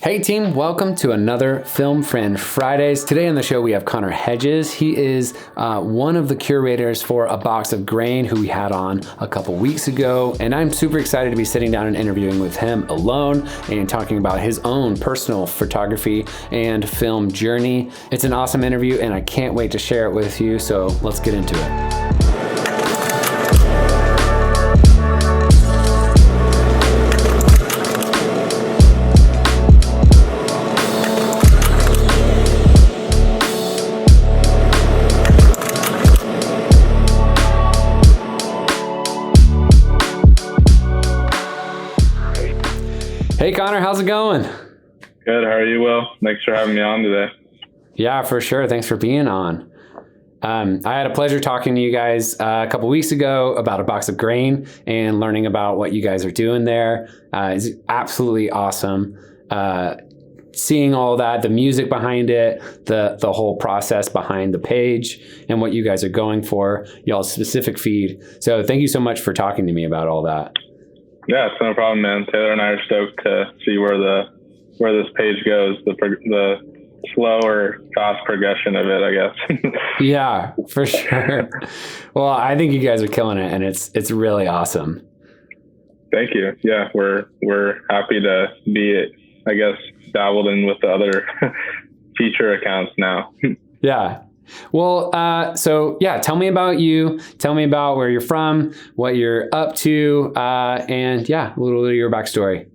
Hey team, welcome to another Film Friend Fridays. Today on the show we have Connor Hedges. He is one of the curators for A Box of Grain, who we had on a couple weeks ago. And I'm super excited to be sitting down and interviewing with him alone and talking about his own personal photography and film journey. It's an awesome interview and I can't wait to share it with you. So let's get into it. Hey Connor, how's it going? Good, how are you, Will? Thanks for having me on today. Yeah, for sure. Thanks for being on. I had a pleasure talking to you guys a couple weeks ago about A Box of Grain and learning about what you guys are doing there. It's absolutely awesome. Seeing all that, the music behind it, the whole process behind the page and what you guys are going for, y'all's specific feed. So thank you so much for talking to me about all that. Yeah, it's no problem, man. Taylor and I are stoked to see where this page goes, the slow or fast progression of it, I guess. Yeah, for sure. Well, I think you guys are killing it, and it's really awesome. Thank you. Yeah, we're happy to be, I guess, dabbled in with the other feature accounts now. Yeah. Well, so yeah, tell me about you. Tell me about where you're from, what you're up to, and yeah, a little bit of your backstory.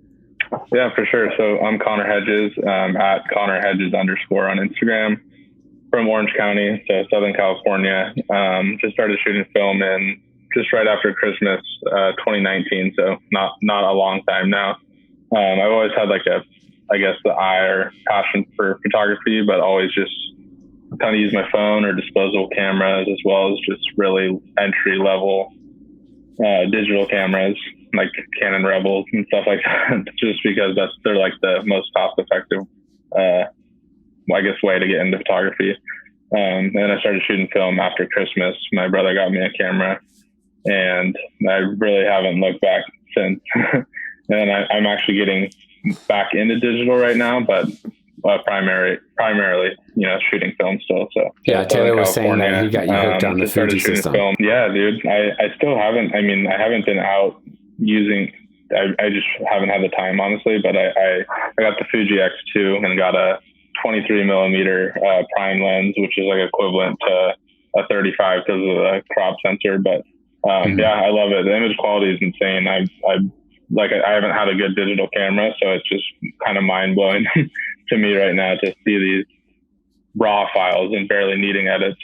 Yeah, for sure. So I'm Connor Hedges, at Connor Hedges _ on Instagram, from Orange County, so Southern California. Just started shooting film in just right after Christmas, 2019. So not a long time now. I've always had the eye or passion for photography, but always just kind of use my phone or disposable cameras, as well as just really entry level digital cameras like Canon Rebels and stuff like that, just because they're like the most cost effective, way to get into photography. And then I started shooting film after Christmas. My brother got me a camera and I really haven't looked back since. And I'm actually getting back into digital right now, but primarily, shooting film still. So yeah, Taylor was saying that he got you hooked on the Fuji system. Film. Yeah, dude. I still haven't. I mean, I haven't been out using. I just haven't had the time, honestly. But I got the Fuji X2 and got a 23 millimeter prime lens, which is like equivalent to a 35 because of the crop sensor. But yeah, I love it. The image quality is insane. I haven't had a good digital camera, so it's just kind of mind blowing to me right now to see these raw files and barely needing edits,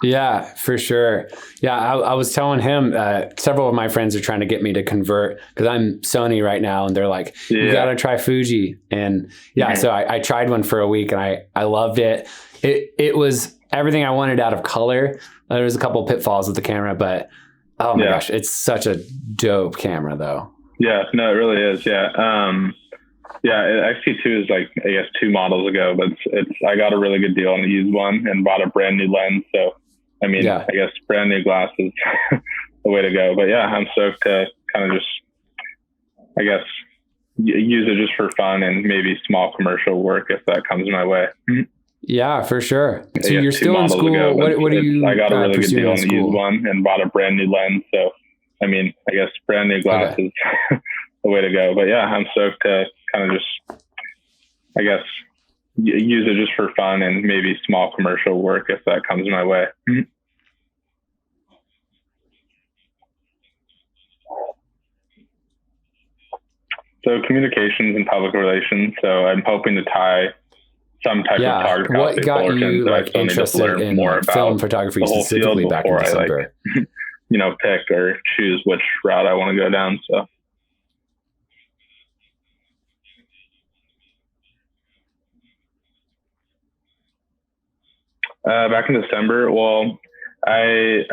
Yeah, for sure. Yeah, I was telling him, several of my friends are trying to get me to convert because I'm Sony right now, and they're like, you got to try Fuji. And yeah, so I tried one for a week and I loved it. It was everything I wanted out of color. There was a couple pitfalls with the camera, but oh my gosh, it's such a dope camera though. Yeah, no, it really is. Yeah. Yeah, X-T2 is I guess 2 models ago, but I got a really good deal on the used one and bought a brand new lens. So, I mean, I guess brand new glass is the way to go. But yeah, I'm stoked to kind of just, I guess, use it just for fun and maybe small commercial work if that comes my way. Yeah, for sure. So you're still in school. Ago, what are you? I got a really good deal on the used one and bought a brand new lens. So, I mean, I guess brand new glass is the way to go. But yeah, I'm stoked to kind of just, I guess, use it just for fun and maybe small commercial work if that comes my way. So communications and public relations. So I'm hoping to tie some type of photography. What got you interested in more about film photography specifically back in December? Pick or choose which route I want to go down. So. Back in December, well, my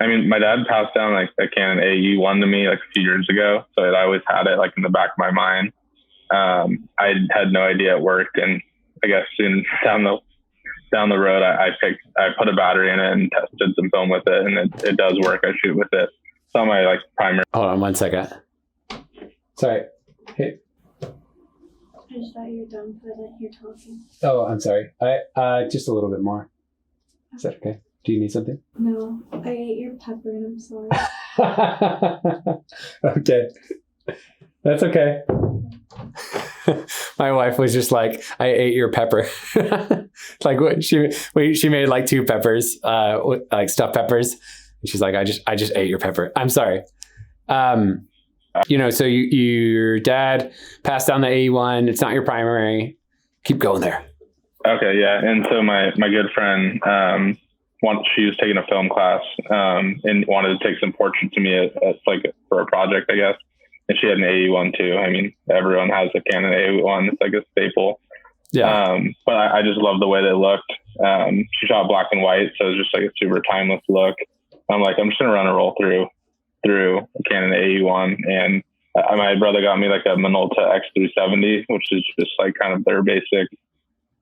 dad passed down a Canon AE1 to me a few years ago. So I always had it in the back of my mind. I had no idea it worked. And I guess soon down the road, I put a battery in it and tested some film with it, and it does work. I shoot with it. It's on my primary. Hold on 1 second. Sorry. Hey. I just thought you were done, but I didn't hear talking. Oh, I'm sorry. I just a little bit more. Is that okay? Do you need something? No, I ate your pepper and I'm sorry. Okay. That's okay. My wife was just like, I ate your pepper. Like what she made like 2 peppers, like stuffed peppers. And she's like, I just ate your pepper. I'm sorry. So your dad passed down the A1. It's not your primary. Keep going there. Okay, yeah. And so my good friend, once she was taking a film class, and wanted to take some portraits of me at like for a project, I guess. And she had an AE1 too. I mean, everyone has a Canon AE1. It's like a staple. Yeah. But I just love the way they looked. She shot black and white, so it was just like a super timeless look. I'm like, I'm just gonna run a roll through a Canon AE1, and my brother got me like a Minolta X370, which is just like kind of their basic,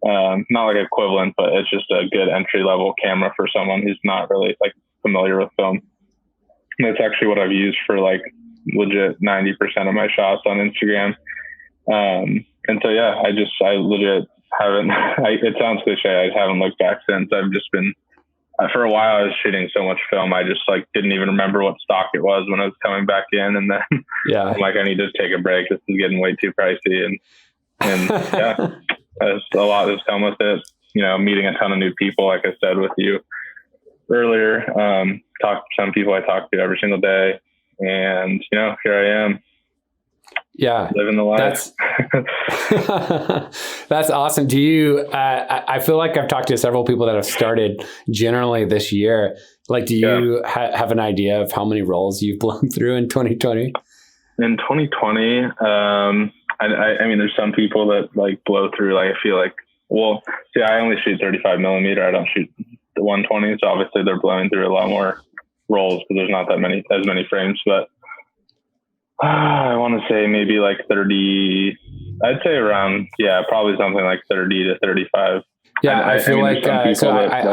not like equivalent, but it's just a good entry level camera for someone who's not really like familiar with film. And it's actually what I've used for like legit 90% of my shots on Instagram. And so, yeah, I legit haven't, it sounds cliche. I haven't looked back since. I've just been, for a while I was shooting so much film. I just like didn't even remember what stock it was when I was coming back in. And then yeah, I'm like, I need to take a break. This is getting way too pricey. And yeah, there's a lot that's come with it, meeting a ton of new people. Like I said with you earlier, talk to some people I talk to every single day. And, here I am. Yeah. Living the life. That's awesome. Do you, I feel like I've talked to several people that have started generally this year. Like, do you have an idea of how many rolls you've blown through in 2020? In 2020, I mean, there's some people that like blow through, like, I feel like, well, see, I only shoot 35 millimeter. I don't shoot the 120. So obviously they're blowing through a lot more rolls because there's not as many frames, but I want to say maybe like 30, I'd say around, probably something like 30 to 35. Yeah, I feel like, I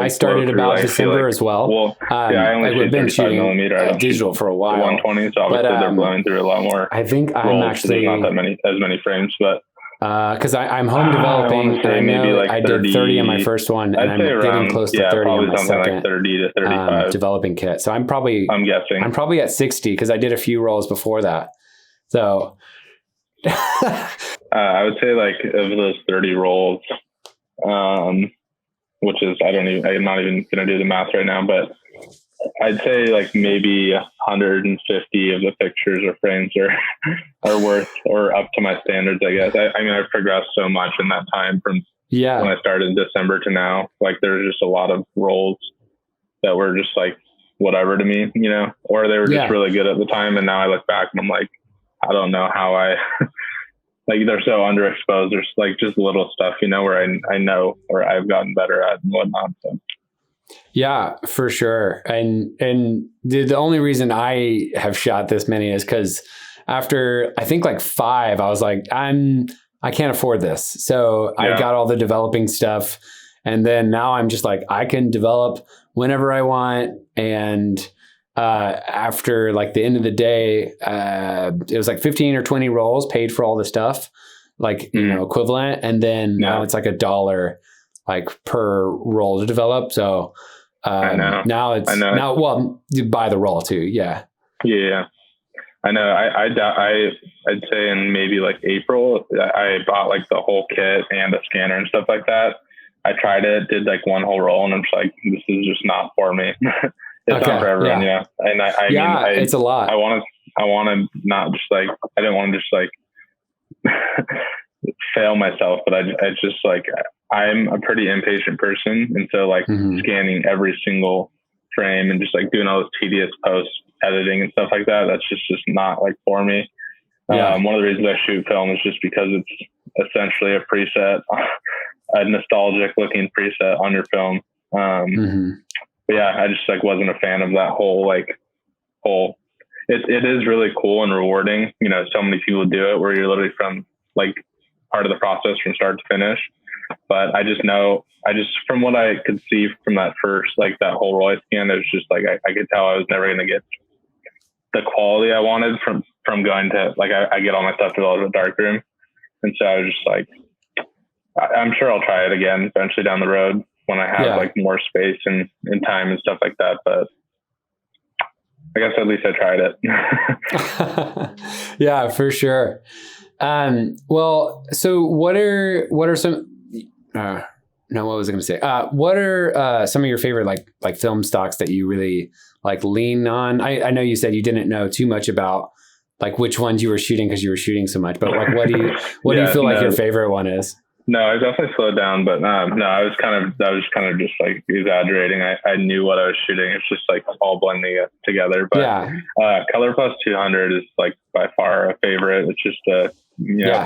started about December as well. Well, I only shoot 35 millimeter. I don't digital for a while. 120, so obviously they're blowing through a lot more. I think I'm actually, there's not as many frames, but because I'm home developing, and I know like I did 30 on my first one, and I'm getting close to 30 on my second like 30 to 35 developing kit. So I'm guessing I'm probably at 60 because I did a few rolls before that. So I would say like of those 30 rolls, which is I'm not even gonna do the math right now, but I'd say like maybe 150 of the pictures or frames are worth or up to my standards, I guess. I mean, I've progressed so much in that time from when I started in December to now. Like there's just a lot of roles that were just like whatever to me, or they were just really good at the time. And now I look back and I'm like, I don't know how like they're so underexposed. There's like just little stuff, where I know or I've gotten better at and whatnot. So. Yeah, for sure. And the only reason I have shot this many is because after I think like 5, I was like, I can't afford this. So I got all the developing stuff. And then now I'm just like, I can develop whenever I want. And after like the end of the day, it was like 15 or 20 rolls paid for all the stuff, like, equivalent. And then now it's like $1 like per roll to develop. So now well, you buy the roll too. Yeah. Yeah. I know. I'd say in maybe like April, I bought like the whole kit and a scanner and stuff like that. I tried it, did like one whole roll, and I'm just like, this is just not for me. It's not for everyone. Yeah. And I mean, it's a lot. I want to not just like, I didn't want to just like fail myself, but I just like, I'm a pretty impatient person. And so like scanning every single frame and just like doing all this tedious post editing and stuff like that, that's just not like for me. One of the reasons I shoot film is just because it's essentially a preset, a nostalgic looking preset on your film. But yeah, I just like wasn't a fan of that whole it is really cool and rewarding. So many people do it where you're literally from like part of the process from start to finish. But I just from what I could see from that first, like that whole roll scan, it was just like, I could tell I was never going to get the quality I wanted from going to like, I get all my stuff developed with darkroom. And so I was just like, I'm sure I'll try it again eventually down the road when I have like more space and time and stuff like that. But I guess at least I tried it. Yeah, for sure. Well, so what are some, no, what was I going to say? What are some of your favorite like film stocks that you really like lean on? I know you said you didn't know too much about like which ones you were shooting because you were shooting so much, but like what do you feel like your favorite one is? No, I definitely slowed down, but no, I was kind of just like exaggerating. I knew what I was shooting. It's just like all blending together. But Color Plus 200 is like by far a favorite. It's just a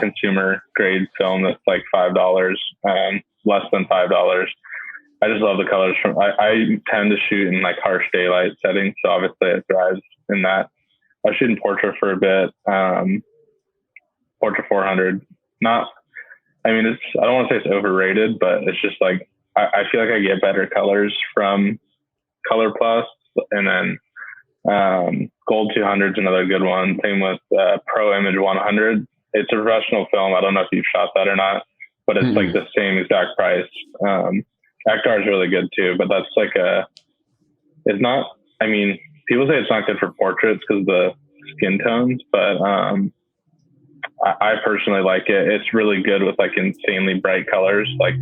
consumer grade film that's like $5, less than $5. I just love the colors. I tend to shoot in like harsh daylight settings, so obviously it thrives in that. I was shooting Portra for a bit. Portra 400, I don't want to say it's overrated, but it's just like, I feel like I get better colors from Color Plus, and then Gold 200 is another good one. Same with Pro Image 100. It's a professional film. I don't know if you've shot that or not, but it's like the same exact price. Ektar is really good too, but that's like people say it's not good for portraits because of the skin tones, but I personally like it. It's really good with like insanely bright colors. Like,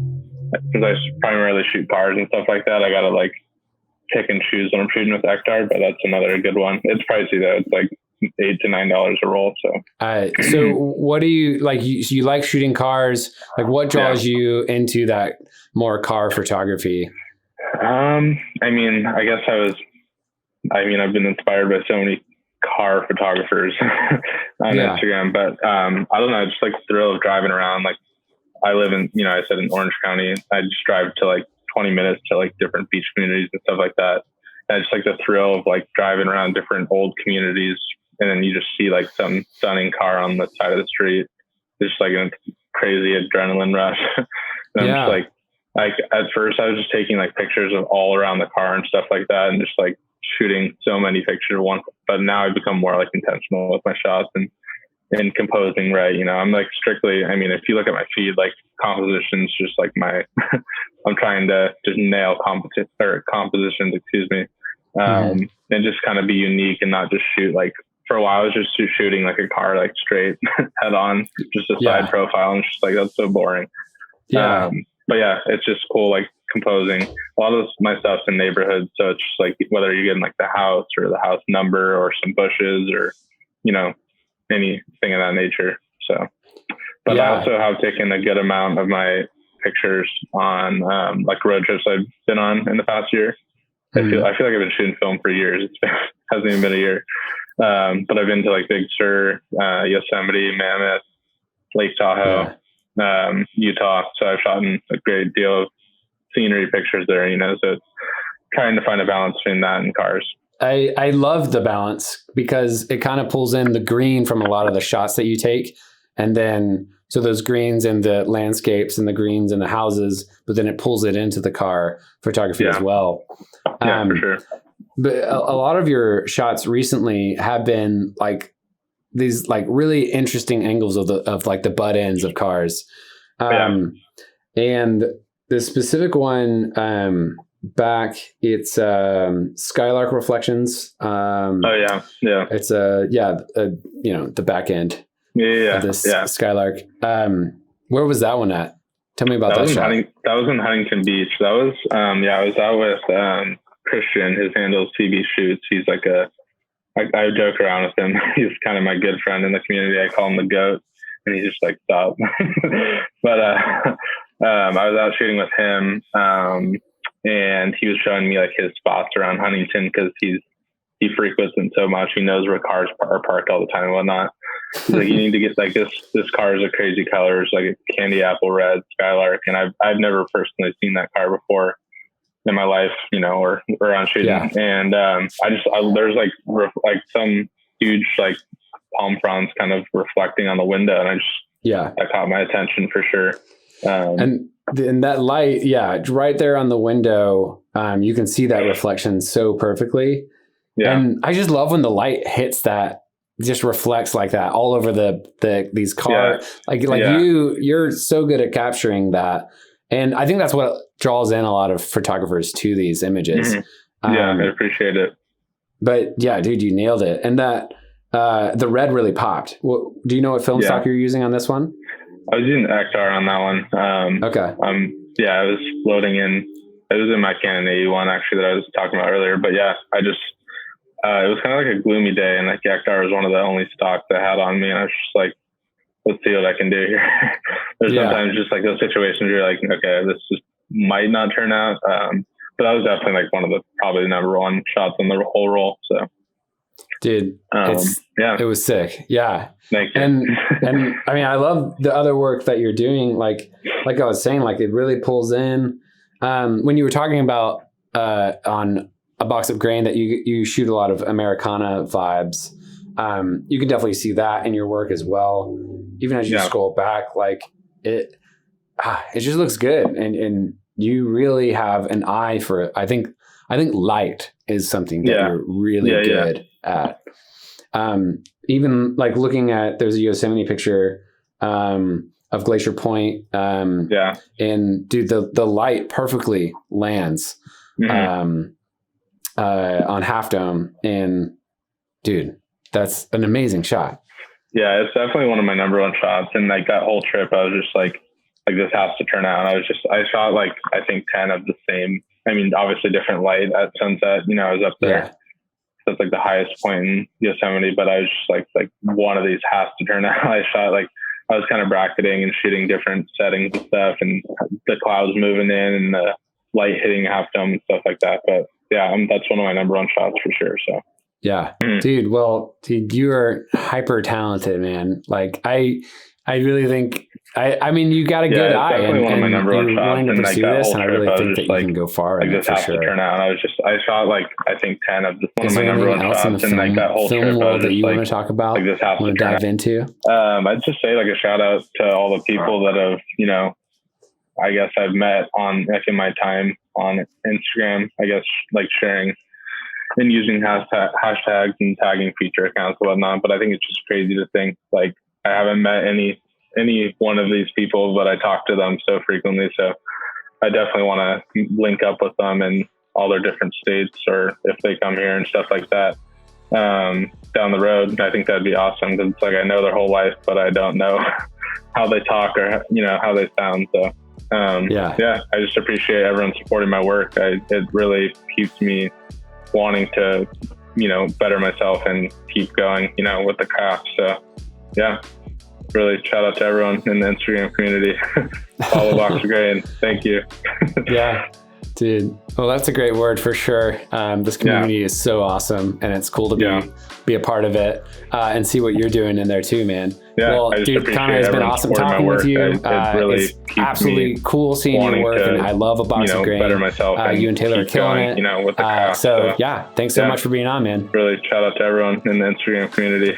since I primarily shoot cars and stuff like that, I gotta like pick and choose when I'm shooting with Ektar, but that's another good one. It's pricey though. It's like $8 to $9 a roll. So what do you like? You like shooting cars? Like, what draws you into that more car photography? I guess I've been inspired by so many car photographers on Instagram, but I don't know, just like the thrill of driving around. Like, I live in, I said in Orange County. I just drive to like 20 minutes to like different beach communities and stuff like that. And I just like the thrill of like driving around different old communities, and then you just see like some stunning car on the side of the street. It's just like a crazy adrenaline rush. And I'm just like at first I was just taking like pictures of all around the car and stuff like that, and just like shooting so many pictures at once. But now I've become more like intentional with my shots and composing right. I'm like strictly, if you look at my feed, like compositions, just like I'm trying to just nail compositions, and just kind of be unique and not just shoot like, for a while I was just shooting like a car, like straight head on, just a side profile, and just like, that's so boring. But yeah, it's just cool, like composing. A lot of my stuff's in neighborhoods, so it's just like whether you're getting like the house or the house number or some bushes or anything of that nature. So, but I also have taken a good amount of my pictures on like road trips I've been on in the past year. I feel like I've been shooting film for years. Hasn't even been a year. But I've been to like Big Sur, Yosemite, Mammoth, Lake Tahoe, Utah. So I've shot in a great deal of scenery pictures there, so it's trying to find a balance between that and cars. I love the balance because it kind of pulls in the green from a lot of the shots that you take. And then, so those greens and the landscapes and the greens and the houses, but then it pulls it into the car photography as well. Yeah, for sure. But a lot of your shots recently have been like these like really interesting angles of like the butt ends of cars. And the specific one, back, it's Skylark Reflections. It's the back end of this Skylark. Where was that one at? Tell me about that shot. That was in Huntington Beach. That was I was out with Christian. His handle is CB Shoots. He's like I joke around with him. He's kind of my good friend in the community. I call him the GOAT, and he's just like, stop. But I was out shooting with him, and he was showing me like his spots around Huntington because he frequents it so much. He knows where cars are parked all the time and whatnot. He's like, you need to get like this car is a crazy colors, like a candy apple red Skylark, and I've never personally seen that car before in my life, or on shooting. And there's like some huge like palm fronds kind of reflecting on the window, and that caught my attention for sure. And that light, right there on the window, you can see that reflection so perfectly. And I just love when the light hits that just reflects like that all over these cars. Yeah. You're so good at capturing that. And I think that's what draws in a lot of photographers to these images. Yeah, I appreciate it. But yeah, dude, you nailed it. And that the red really popped. Do you know what film stock you're using on this one? I was using XR on that one. Okay. I was loading in. It was in my Canon 81 actually that I was talking about earlier. But yeah, I just it was kind of like a gloomy day, and like XR was one of the only stocks that I had on me, and I was just like, let's see what I can do here. There's sometimes just like those situations where you're like, okay, this just might not turn out. But that was definitely like one of the probably the number one shots on the whole roll. So, dude, it was sick. Yeah. Thank you. And I mean, I love the other work that you're doing. Like I was saying, like it really pulls in. When you were talking about on A Box of Grain that you shoot a lot of Americana vibes. You can definitely see that in your work as well. Even as you scroll back, like it just looks good. And you really have an eye for it. I think light is something that you're really good at. Even like looking at, there's a Yosemite picture of Glacier Point. And dude, the light perfectly lands on Half Dome. And dude, that's an amazing shot. Yeah, it's definitely one of my number one shots. And like that whole trip, I was just like this has to turn out. And I shot like, I think 10 of the same, I mean, obviously different light at sunset, you know, I was up there. Yeah. That's like the highest point in Yosemite, but I was just like one of these has to turn out. I shot like, I was kind of bracketing and shooting different settings and stuff, and the clouds moving in and the light hitting Half Dome and stuff like that. But yeah, that's one of my number one shots for sure. So. Yeah, dude. Well, dude, you are hyper talented, man. Like I really think, I mean, you got a good eye, and one of my number one shots. And like that this, and I really think that you can go far. Like this has to turn out. And I shot like I think 10 of one of my number one shots, and like that whole trip world that you want to talk about. Like this has to dive into. I'd just say like a shout out to all the people that have, you know, I guess I've met on like in my time on Instagram. I guess like sharing and using hashtags and tagging feature accounts and whatnot. But I think it's just crazy to think like I haven't met any one of these people, but I talk to them so frequently. So I definitely want to link up with them in all their different states, or if they come here and stuff like that down the road. I think that'd be awesome, because it's like I know their whole life, but I don't know how they talk or, you know, how they sound. So I just appreciate everyone supporting my work. It really keeps me wanting to, you know, better myself and keep going, you know, with the craft. So yeah, really shout out to everyone in the Instagram community. Follow Box of Grain. Thank you. Yeah, dude. Well, that's a great word for sure. This community is so awesome, and it's cool to be a part of it and see what you're doing in there too, man. Yeah, well, dude, Connor, it's been awesome talking with you. It really it's absolutely cool seeing your work, and I love A Box of Grain. Better myself. You and Taylor are killing it. You know, with the craft. So yeah, thanks so much for being on, man. Really shout out to everyone in the Instagram community.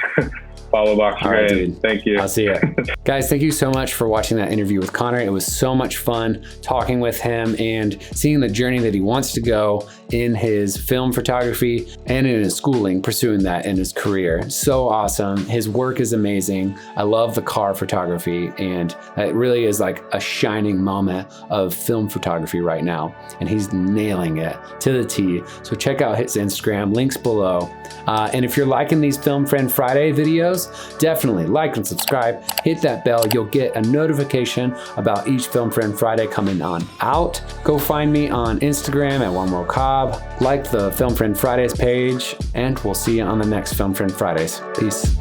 Follow Box of Grain. Dude. Thank you. I'll see you. Guys, thank you so much for watching that interview with Connor. It was so much fun talking with him and seeing the journey that he wants to go in his film photography and in his schooling, pursuing that in his career. So awesome. His work is amazing. I love the car photography, and it really is like a shining moment of film photography right now. And he's nailing it to the T. So check out his Instagram, links below. And if you're liking these Film Friend Friday videos, definitely like and subscribe, hit that bell. You'll get a notification about each Film Friend Friday coming on out. Go find me on Instagram at OneWorldCobb, like the Film Friend Fridays page, and we'll see you on the next Film Friend Fridays. Peace.